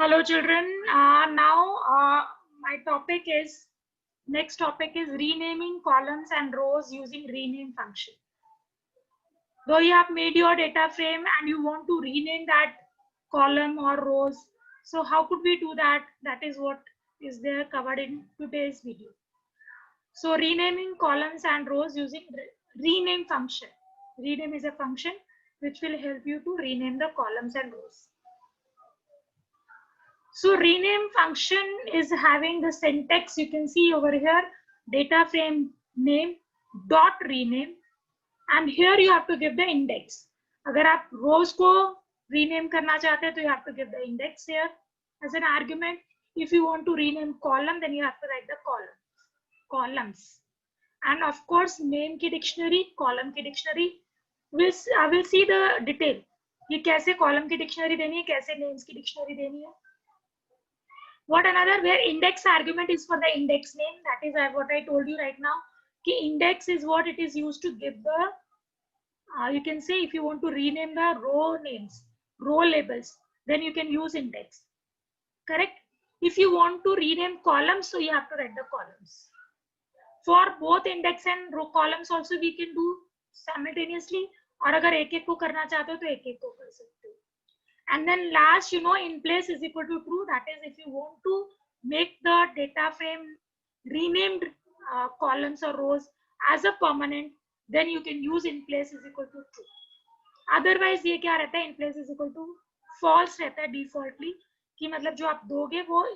Hello children, now my next topic is renaming columns and rows using rename function. Though you have made your data frame and you want to rename that column or rows, so how could we do that? That is what is there covered in today's video. So renaming columns and rows using rename function. Rename is a function which will help you to rename the columns and rows. So rename function is having the syntax you can see over here, data frame name dot rename, and here you have to give the index. अगर आप rows को rename करना चाहते हैं तो you have to give the index here as an argument. If you want to rename column, then you have to write the columns, and of course name की dictionary, column की dictionary. I will see the detail. ये कैसे column की dictionary देनी है, कैसे names की dictionary देनी है. What another, where index argument is for the index name, that is what I told you right now. Ki index is what it is used to give the, you can say if you want to rename the row names, row labels, then you can use index, correct? If you want to rename columns, so you have to write the columns. For both index and row columns also we can do simultaneously, और अगर एक एक को करना चाहते हो तो एक एक को कर सकते हो. And then last, in place is equal to true. That is, if you want to make the data frame renamed columns or rows as a permanent, then you can use in place is equal to true. Otherwise, ये क्या रहता है? In place is equal to false रहता है defaultly. कि मतलब जो आप दोगे वो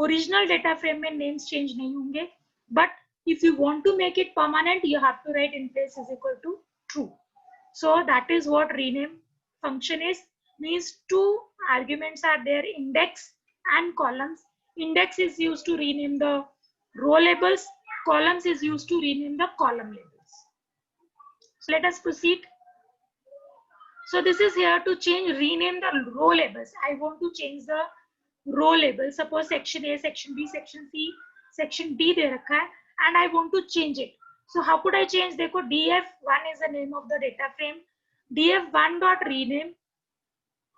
original data frame में names change नहीं होंगे. But if you want to make it permanent, you have to write in place is equal to true. So that is what rename function is. Means two arguments are there, index and columns. Index is used to rename the row labels, columns is used to rename the column labels. So let us proceed. So this is here to rename the row labels. I want to change the row label. Suppose section A, section B, section C, section D दे रखा है, and I want to change it. So how could I change? देखो df1 is the name of the data frame. df1 dot rename.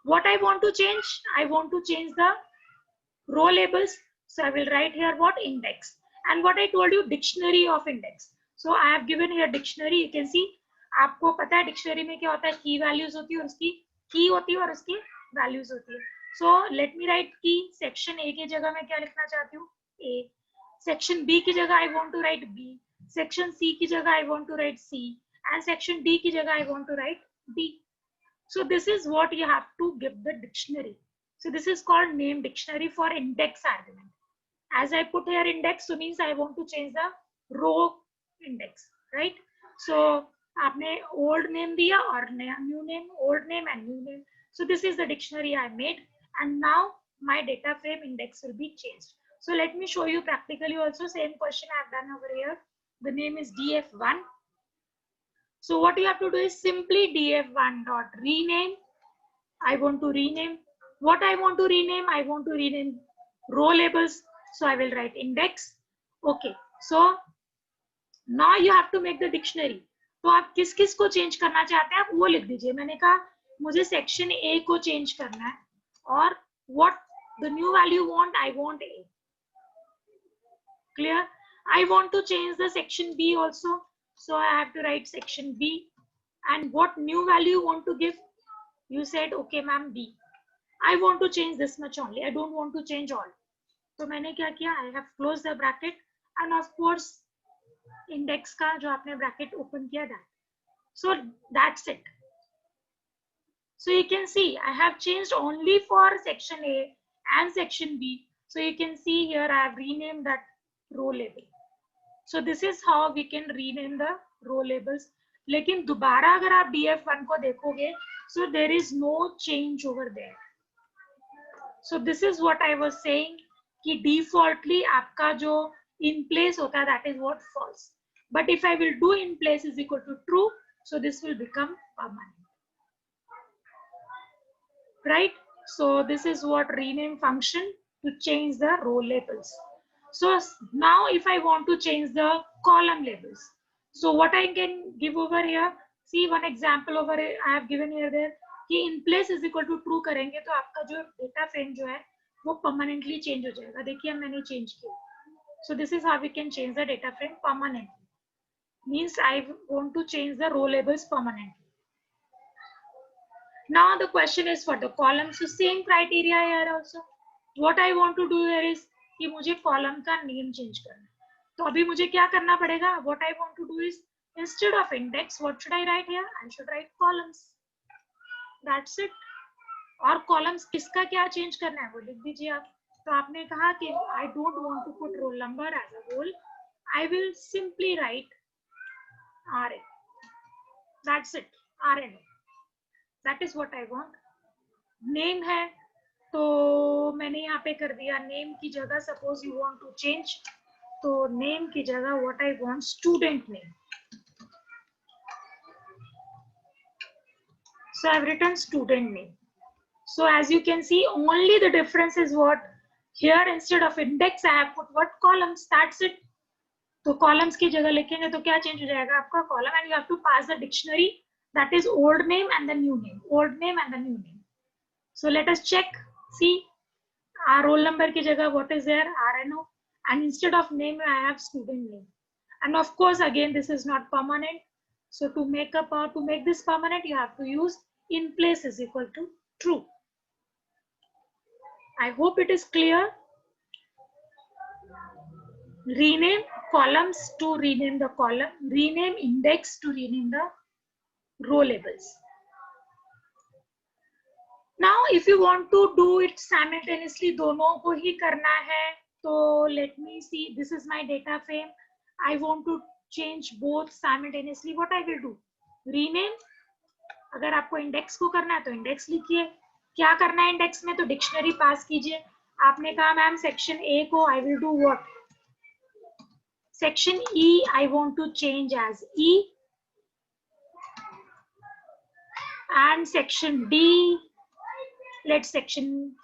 What I want to change? I want to change the row labels. So I will write here what? Index. And what I told you, dictionary of index. So I have given here dictionary. You can see. आपको पता है dictionary में क्या होता है? Key values होती है और उसकी key होती है और उसकी values होती है. So let me write key. Section A की जगह मैं क्या लिखना चाहती हूँ? A. Section B की जगह I want to write B. Section C की जगह I want to write C. And section D की जगह I want to write D. So this is what you have to give the dictionary. So this is called name dictionary for index argument. As I put here index, so means I want to change the row index, right? So आपने old name दिया और new name, old name and new name. So this is the dictionary I made, and now my data frame index will be changed. So let me show you practically also. Same question I have done over here. The name is df1. So what you have to do is simply df1 dot rename. I want to rename. What I want to rename? I want to rename row labels. So I will write index. Okay. So now you have to make the dictionary. तो आप किस किस को change करना चाहते हैं आप वो लिख दीजिए. मैंने कहा मुझे सेक्शन A को चेंज करना है और what the new value want? I want A. Clear? I want to change the section B also. So I have to write section B. And what new value you want to give? You said, okay, ma'am, B. I want to change this much only. I don't want to change all. So मैंने क्या किया? I have closed the bracket. And of course, index का जो आपने bracket open किया that. So that's it. So you can see, I have changed only for section A and section B. So you can see here, I have renamed that row label. So this is how we can rename the row labels. लेकिन दोबारा अगर आप df1 को देखोगे, so there is no change over there. So this is what I was saying कि defaultly आपका जो in place होता है, that is what false. But if I will do in place is equal to true, so this will become permanent. Right? So this is what rename function to change the row labels. So now if I want to change the column labels, so what I can give over here, see one example over here I have given here there कि in place is equal to true करेंगे तो आपका जो data frame जो है वो permanently change हो जाएगा. देखिए मैंने चेंज किया. So this is how we can change the data frame permanently. Means I want to change the row labels permanently. Now the question is for the columns. So same criteria here also. What I want to do here is कि मुझे column का name change करना है. तो अभी मुझे क्या करना पड़ेगा? What I want to do is instead of index, what should I write here? I should write columns. That's it. और columns किसका क्या change करना है वो लिख दीजिए आप. तो आपने कहा कि I don't want to put roll number as a whole. I will simply write RN. That's it. RN. That is what I want. Name है तो मैंने यहाँ पे कर दिया name की जगह. Suppose you want to change, तो name की जगह what I want student name. So I've written student name. So as you can see, only the difference is what here instead of index I have put what columns. That's it. तो columns की जगह लिखेंगे तो क्या change हो जाएगा आपका column, and you have to pass the dictionary, that is old name and the new name. Old name and the new name. So let us check. See, our roll number की जगह what is there? RNO, and instead of name I have student name. And of course again this is not permanent. So to make this permanent, you have to use in place is equal to true. I hope it is clear. Rename columns to rename the column, rename index to rename the row labels. Now if you want to do it simultaneously, दोनों को ही करना है, तो let me see, this is my data frame. I want to change both simultaneously. What I will do? Rename. अगर आपको index को करना है तो index लिखिए. क्या करना है index में? तो dictionary pass कीजिए. आपने कहा मैम section A को I will do what? Section E I want to change as E, and section D, let's section,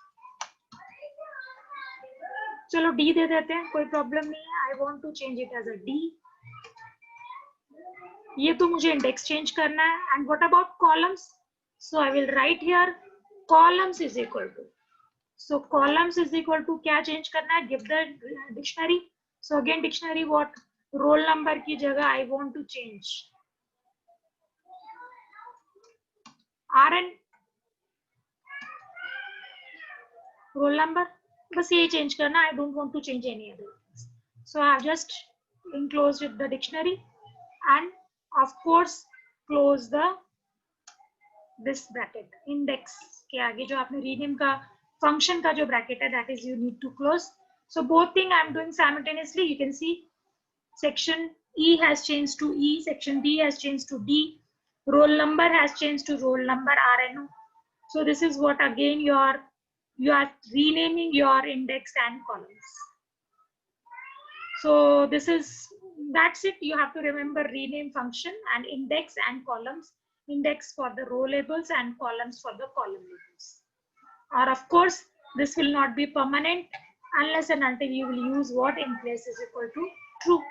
चलो D दे देते हैं, कोई प्रॉब्लम नहीं है. I want to change it as a D. ये तो मुझे इंडेक्स चेंज करना है. And what about columns? So I will write here columns is equal to. So columns is equal to क्या चेंज करना है? Give the dictionary. So again dictionary what? Roll number की जगह I want to change RN. Roll number. बस यही change करना. I don't want to change any other things. So I have just enclosed with the dictionary, and of course close the this bracket. Index के आगे जो आपने rename का function का जो bracket है, that is you need to close. So both thing I am doing simultaneously. You can see section E has changed to E, section D has changed to D, roll number has changed to roll number RNO. So this is what again you are renaming your index and columns. So that's it. You have to remember rename function and index and columns. Index for the row labels and columns for the column labels. Or of course this will not be permanent unless and until you will use what? In place is equal to true.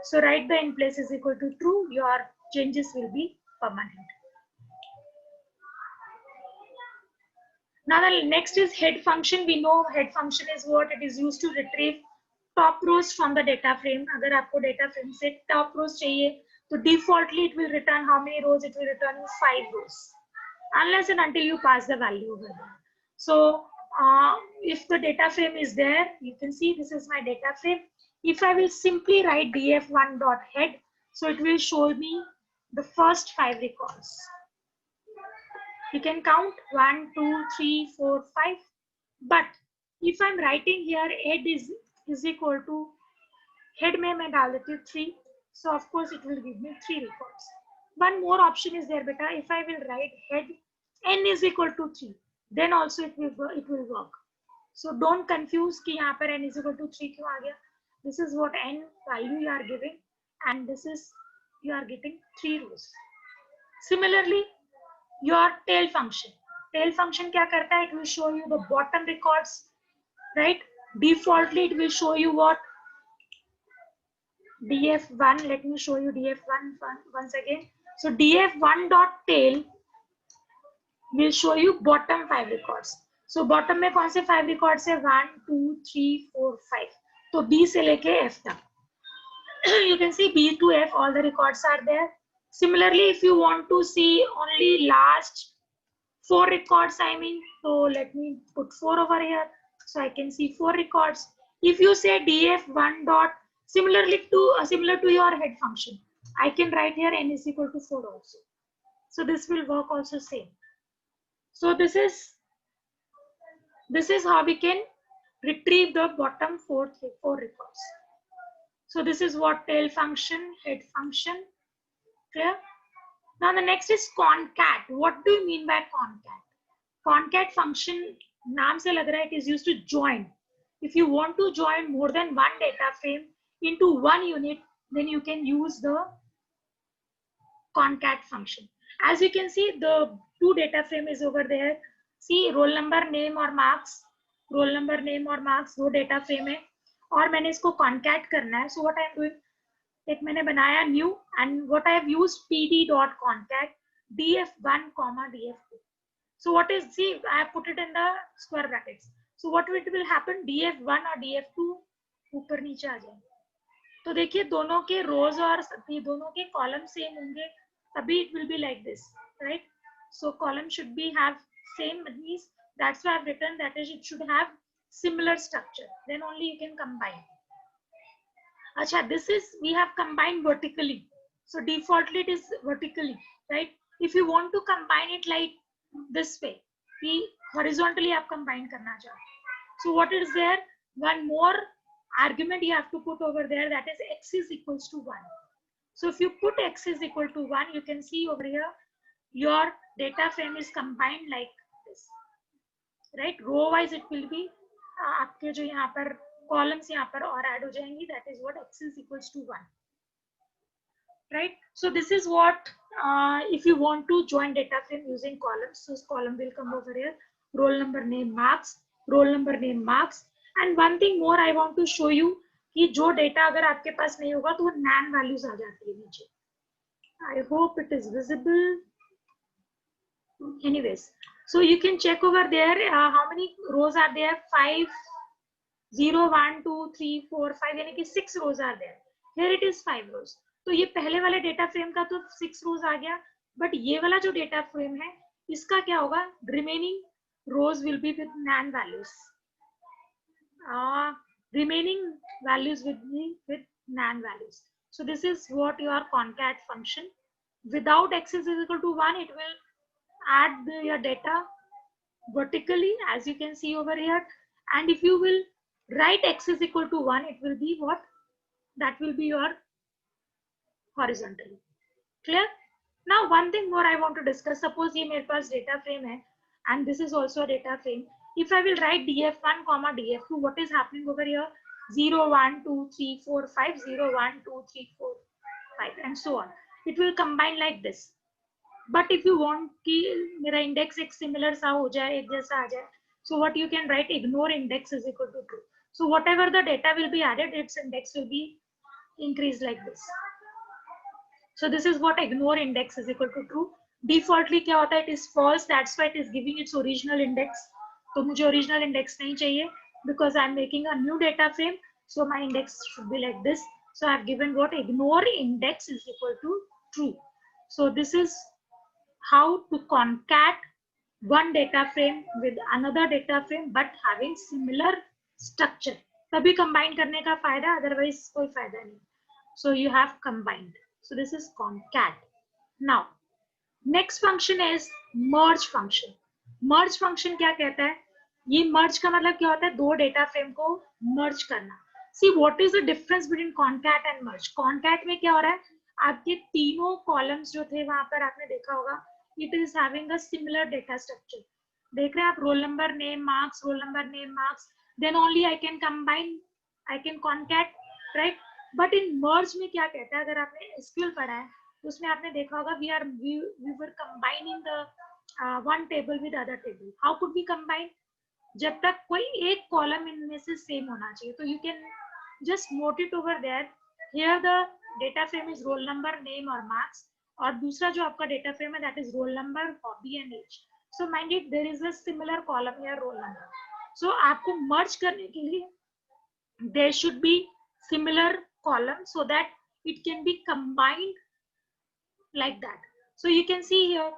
So write the in place is equal to true, your changes will be permanent. Now the next is head function. We know head function is what? It is used to retrieve top rows from the data frame. अगर आपको data frame से top rows चाहिए, तो defaultly it will return how many rows? It will return 5 rows, unless and until you pass the value over there. So if the data frame is there, you can see this is my data frame. If I will simply write df1.head, so it will show me the first 5 records. You can count 1, 2, 3, 4, 5. But if I'm writing here head is equal to head में मैं डाल देती हूँ 3, so of course it will give me 3 records. One more option is there, beta. If I will write head n is equal to 3, then also it will work. So don't confuse कि यहाँ पर n is equal to 3 क्यों आ गया. This is what n value you are giving, and this is you are getting 3 rows. Similarly, your tail function. Tail function क्या करता है? It will show you the bottom records, right? Defaultly it will show you what? df1. Let me show you df1 once again. So df1.tail will show you bottom 5 records. So bottom में कौन से 5 records है? 1 2 3 4 5. तो B से लेके F तक. You can see B to F, all the records are there. Similarly, if you want to see only last 4 records, I mean, so let me put 4 over here. So I can see 4 records. If you say df1 dot, similar to your head function, I can write here n is equal to 4 also. So this will work also same. So this is how we can retrieve the bottom 4 records. So this is what tail function, head function. Clear? Now the next is concat. What do you mean by concat? Concat function, naam se lag raha hai, it is used to join. If you want to join more than one data frame into one unit, then you can use the concat function. As you can see, the 2 data frame is over there. See, roll number, name और marks, roll number, name और marks, 2 data frame है. और मैंने इसको concat करना है. So what I am doing? एक मैंने बनाया new and what I have used pd.concat df1 comma df2. So what is, see, I have put it in the square brackets. So what will happen? df1 और df2 ऊपर नीचे आ जाएंगे. तो देखिए दोनों के rows और दोनों के column same होंगे, तभी it will be like this, right? So column should be have same, means that's why I've written that is it should have similar structure. Then only you can combine. Acha, this is, we have combined vertically. So defaultly it is vertically, right? If you want to combine it like this way, horizontally आप combine करना चाहो. So what is there? One more argument you have to put over there, that is x is equals to 1. So if you put x is equal to 1, you can see over here, your data frame is combined like this, right? Row wise it will be, आपके जो यहाँ पर columns यहाँ पर और add हो जाएंगी, that is what x is equals to 1, right? So this is what, if you want to join data frame using columns, so column will come over here, roll number, name, marks, roll number, name, marks. And one thing more I want to show you, कि जो data अगर आपके पास नहीं होगा तो वो nan values आ जाती है नीचे. I hope it is visible. Anyways, so you can check over there, how many rows are there? 5, 0, 1, 2, 3, 4, 5, यानी कि 6 rows are there. Here it is 5 rows. तो ये पहले वाले डेटा फ्रेम का तो 6 rows आ गया, बट ये वाला जो डेटा फ्रेम है इसका क्या होगा? Remaining rows will be with nan values. Remaining values will be with nan values. So this is what your concat function. Without x is equal to 1, it will add your data vertically, as you can see over here. And if you will write x is equal to 1, it will be what? That will be your horizontally. Clear? Now one thing more I want to discuss. Suppose ये मेरे पास data frame है and this is also a data frame. If I will write df1 comma df2, what is happening over here? 0, 1, 2, 3, 4, 5, 0, 1, 2, 3, 4, 5, and so on. It will combine like this. But if you want कि मेरा index एक similar सा हो जाए, एक जैसा आ जाए, so what you can write, ignore index is equal to true. So whatever the data will be added, its index will be increased like this. So this is what ignore index is equal to true. Defaultly क्या होता है? It is false. That's why it is giving its original index. तो मुझे original index नहीं चाहिए because I am making a new data frame. So my index should be like this. So I have given what? Ignore index is equal to true. So this is how to concat one data frame with another data frame but having similar structure. तभी combine करने का फायदा, otherwise कोई फायदा नहीं. So you have combined. So this is concat. Now next function is merge function. Merge function क्या कहता है? ये merge का मतलब क्या होता है? दो data frame को merge करना. See what is the difference between concat and merge? Concat में क्या हो रहा है? आपके तीनों columns जो थे वहां पर आपने देखा होगा, it is having a similar data structure. देख रहे हैं आप? roll number, name, marks, roll number, name, marks. Then only I can combine, I can concat, right? But in merge में क्या कहता है? अगर आपने SQL पढ़ा है उसमें आपने देखा होगा we were combining the one table with other table. How could we combine? जब तक कोई एक column इनमें से same होना चाहिए. तो you can just note it over there. Here the data frame is roll number, name और marks. और दूसरा जो आपका data frame है that is roll number, hobby and age. So mind it, there is a similar column here, roll number. So आपको merge करने के लिए there should be similar column so that it can be combined like that. So you can see here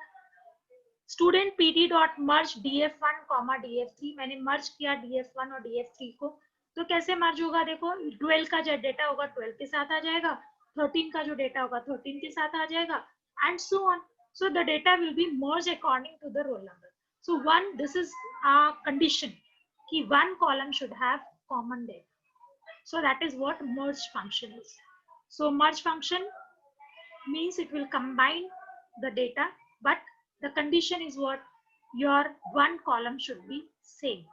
student pd dot merge df1 comma df3. मैंने merge किया df1 और df3 को. तो कैसे merge होगा देखो, 12 का जो डेटा होगा 12 के साथ आ जाएगा, 13 का जो डेटा होगा 13 के साथ आ जाएगा, and so on. So the data will be merged according to the roll number. So one, this is a condition कि one column should have common data. So that is what merge function is. So merge function means it will combine the data, but the condition is what? Your one column should be same.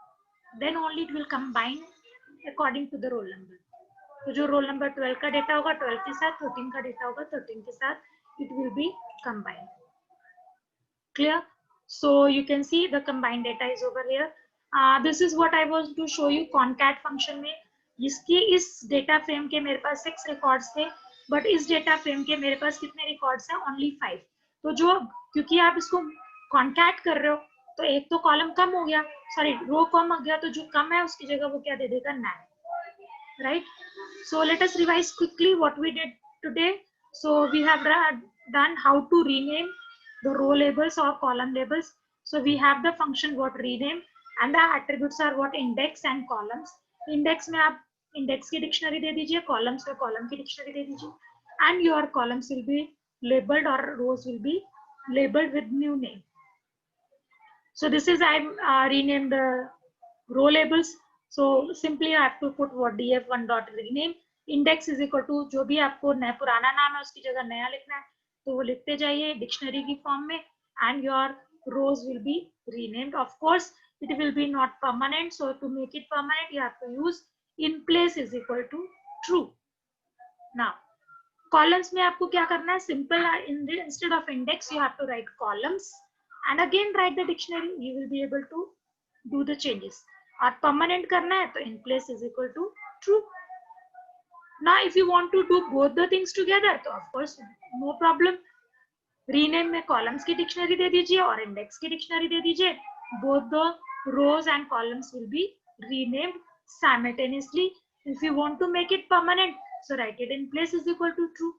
Then only it will combine according to the roll number. तो जो roll number 12 का data होगा 12 के साथ, 13 का data होगा 13 के साथ, it will be combined. Clear? So you can see the combined data is over here. This is what I was to show you concat function में. इसके इस डेटा फ्रेम के मेरे पास 6 रिकॉर्ड्स थे, बट इस डेटा फ्रेम के मेरे पास कितने रिकॉर्ड्स हैं? ओनली 5. तो जो, क्योंकि आप इसको कॉन्कैट कर रहे हो तो एक तो कॉलम कम हो गया, सॉरी रो कम हो गया, तो जो कम है उसकी जगह वो क्या दे देगा? 9. Right? So let us revise quickly what we did today. So we have done how to rename the row labels or column labels. So we have the function what rename, and the attributes are what? Index and columns. Index में आप index की dictionary दे दीजिए, columns में column की dictionary दे दीजिए, and your columns will be labeled or rows will be labeled with new name. So this is I renamed the row labels. So simply I have to put what? df1 dot rename. Index is equal to जो भी आपको पुराना नाम है उसकी जगह नया लिखना है तो वो लिखते जाइए डिक्शनरी की फॉर्म में, and your rows will be renamed. Of course it will be not permanent, so to make it permanent you have to use in place is equal to true. Now columns में आपको क्या करना है? Simple, instead of index you have to write columns and again write the dictionary. You will be able to do the changes. और permanent करना है तो in place is equal to true. Now if you want to do both the things together तो of course no problem. Rename में columns की dictionary दे दीजिए और index की dictionary दे दीजिए. Both the rows and columns will be renamed simultaneously. If you want to make it permanent, so write it in place is equal to true.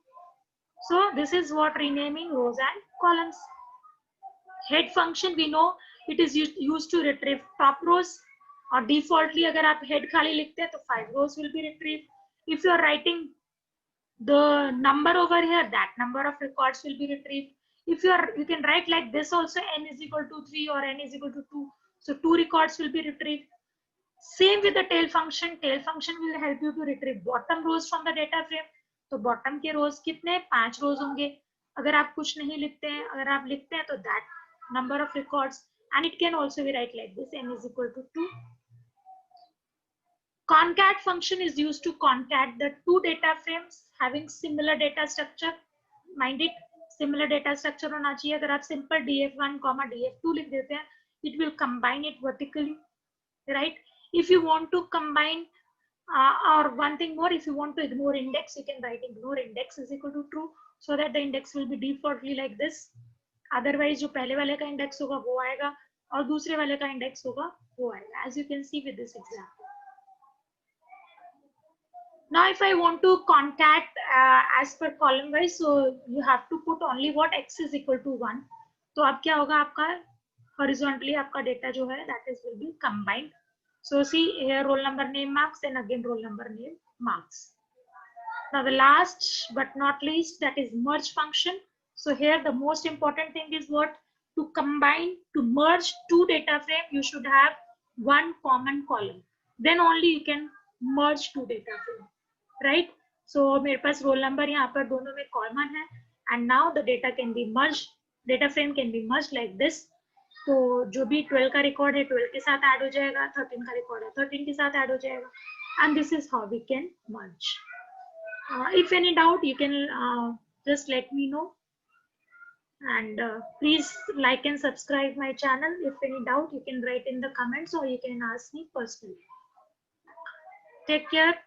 So this is what renaming rows and columns. Head function we know it is used to retrieve top rows, और defaultly अगर आप head खाली लिखते हैं तो 5 rows will be retrieved. If you are writing the number over here, that number of records will be retrieved. If you can write like this also, n is equal to 3 or n is equal to 2, so 2 records will be retrieved. Same with the tail function. Tail function will help you to retrieve bottom rows from the data frame. तो bottom के rows कितने? 5 rows होंगे. अगर आप कुछ नहीं लिखते हैं, अगर आप लिखते हैं तो that number of records, and it can also be write like this, n is equal to 2. Concat function is used to concat the two data frames having similar data structure. Mind it, similar data structure होना चाहिए. अगर आप simple df1 df2 लिख देते हैं, it will combine it vertically, right? If you want to combine or one thing more, if you want to ignore index, you can write ignore index is equal to true, so that the index will be defaultly like this. Otherwise जो पहले वाले का index होगा वो आएगा और दूसरे वाले का index होगा वो आएगा, as you can see with this example. Now if I want to concat as per column wise, so you have to put only what? X is equal to 1. तो अब क्या होगा? आपका horizontally आपका data जो है that is will be combined. So see here roll number name marks, then again roll number name marks. Now the last but not least, that is merge function. So here the most important thing is what? To combine, to merge two data frame, you should have one common column. Then only you can merge two data frame. Right? So मेरे पास roll number यहाँ पर दोनों में common है, and now the data can be merged, data frame can be merged like this. तो जो भी 12 का record है 12 के साथ add हो जाएगा, 13 का record है 13 के साथ add हो जाएगा, and this is how we can merge. If any doubt, you can just let me know, and please like and subscribe my channel. If any doubt, you can write in the comments or you can ask me personally. Take care.